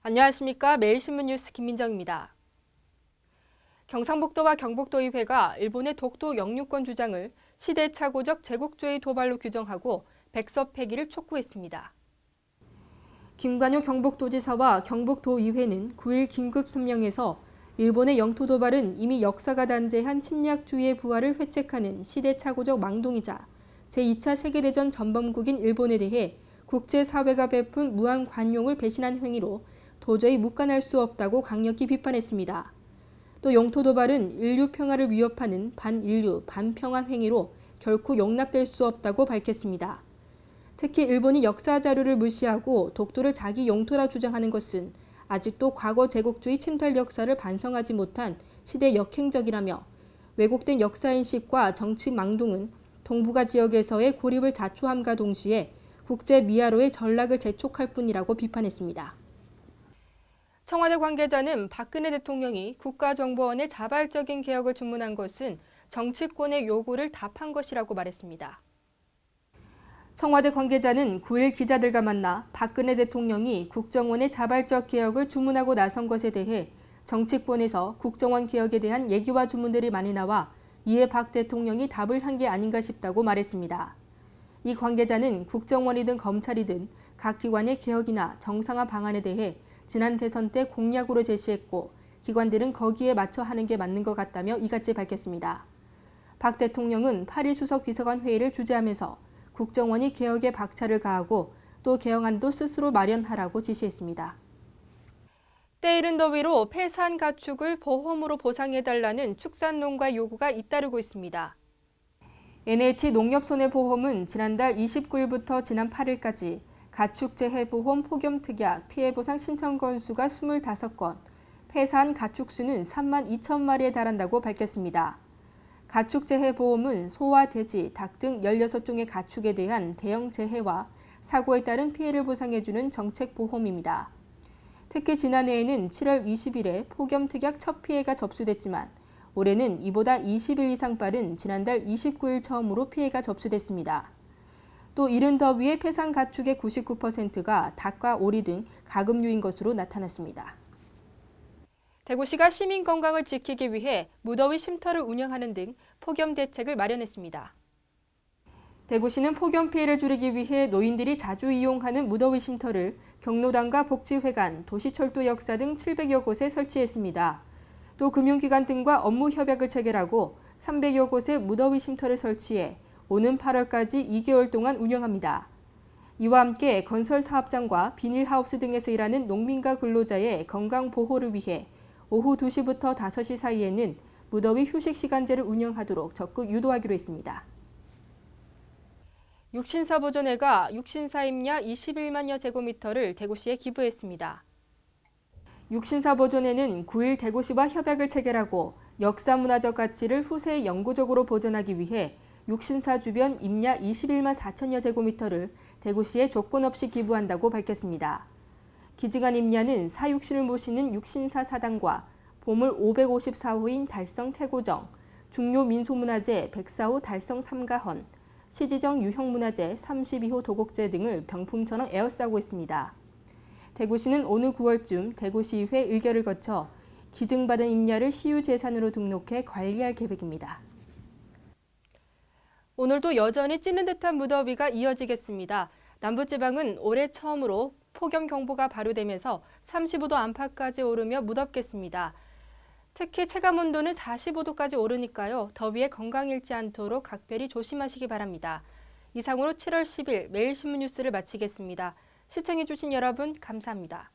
안녕하십니까. 매일신문 뉴스 김민정입니다. 경상북도와 경북도의회가 일본의 독도 영유권 주장을 시대착오적 제국주의 도발로 규정하고 백서 폐기를 촉구했습니다. 김관효 경북도지사와 경북도의회는 9일 긴급 성명에서 일본의 영토 도발은 이미 역사가 단죄한 침략주의의 부활을 회책하는 시대착오적 망동이자 제2차 세계대전 전범국인 일본에 대해 국제사회가 베푼 무한 관용을 배신한 행위로 도저히 묵관할 수 없다고 강력히 비판했습니다. 또 영토 도발은 인류 평화를 위협하는 반인류, 반평화 행위로 결코 용납될 수 없다고 밝혔습니다. 특히 일본이 역사 자료를 무시하고 독도를 자기 영토라 주장하는 것은 아직도 과거 제국주의 침탈 역사를 반성하지 못한 시대 역행적이라며 왜곡된 역사인식과 정치 망동은 동북아 지역에서의 고립을 자초함과 동시에 국제 미아로의 전락을 재촉할 뿐이라고 비판했습니다. 청와대 관계자는 박근혜 대통령이 국가정보원의 자발적인 개혁을 주문한 것은 정치권의 요구를 답한 것이라고 말했습니다. 청와대 관계자는 9일 기자들과 만나 박근혜 대통령이 국정원의 자발적 개혁을 주문하고 나선 것에 대해 정치권에서 국정원 개혁에 대한 얘기와 주문들이 많이 나와 이에 박 대통령이 답을 한 게 아닌가 싶다고 말했습니다. 이 관계자는 국정원이든 검찰이든 각 기관의 개혁이나 정상화 방안에 대해 지난 대선 때 공약으로 제시했고 기관들은 거기에 맞춰 하는 게 맞는 것 같다며 이같이 밝혔습니다. 박 대통령은 8일 수석 비서관 회의를 주재하면서 국정원이 개혁에 박차를 가하고 또 개혁안도 스스로 마련하라고 지시했습니다. 때이른 더위로 폐사한 가축을 보험으로 보상해달라는 축산농가의 요구가 잇따르고 있습니다. NH농협손해보험은 지난달 29일부터 지난 8일까지 가축재해보험 폭염특약 피해보상 신청 건수가 25건, 폐사한 가축 수는 3만 2천 마리에 달한다고 밝혔습니다. 가축재해보험은 소와 돼지, 닭 등 16종의 가축에 대한 대형 재해와 사고에 따른 피해를 보상해주는 정책보험입니다. 특히 지난해에는 7월 20일에 폭염특약 첫 피해가 접수됐지만 올해는 이보다 20일 이상 빠른 지난달 29일 처음으로 피해가 접수됐습니다. 또 이른 더위에 폐산 가축의 99%가 닭과 오리 등 가금류인 것으로 나타났습니다. 대구시가 시민 건강을 지키기 위해 무더위 쉼터를 운영하는 등 폭염 대책을 마련했습니다. 대구시는 폭염 피해를 줄이기 위해 노인들이 자주 이용하는 무더위 쉼터를 경로당과 복지회관, 도시철도 역사 등 700여 곳에 설치했습니다. 또 금융기관 등과 업무 협약을 체결하고 300여 곳에 무더위 쉼터를 설치해 오는 8월까지 2개월 동안 운영합니다. 이와 함께 건설 사업장과 비닐하우스 등에서 일하는 농민과 근로자의 건강 보호를 위해 오후 2시부터 5시 사이에는 무더위 휴식 시간제를 운영하도록 적극 유도하기로 했습니다. 육신사보존회가 육신사 임야 21만여 제곱미터를 대구시에 기부했습니다. 육신사보존회는 9일 대구시와 협약을 체결하고 역사문화적 가치를 후세에 영구적으로 보존하기 위해 육신사 주변 임야 21만 4천여 제곱미터를 대구시에 조건 없이 기부한다고 밝혔습니다. 기증한 임야는 사육신을 모시는 육신사 사당과 보물 554호인 달성 태고정, 중요 민소문화재 104호 달성 삼가헌, 시지정 유형문화재 32호 도곡재 등을 병풍처럼 에워싸고 있습니다. 대구시는 오는 9월쯤 대구시의회 의결을 거쳐 기증받은 임야를 시유재산으로 등록해 관리할 계획입니다. 오늘도 여전히 찌는 듯한 무더위가 이어지겠습니다. 남부지방은 올해 처음으로 폭염경보가 발효되면서 35도 안팎까지 오르며 무덥겠습니다. 특히 체감온도는 45도까지 오르니까요. 더위에 건강 잃지 않도록 각별히 조심하시기 바랍니다. 이상으로 7월 10일 매일신문 뉴스를 마치겠습니다. 시청해주신 여러분 감사합니다.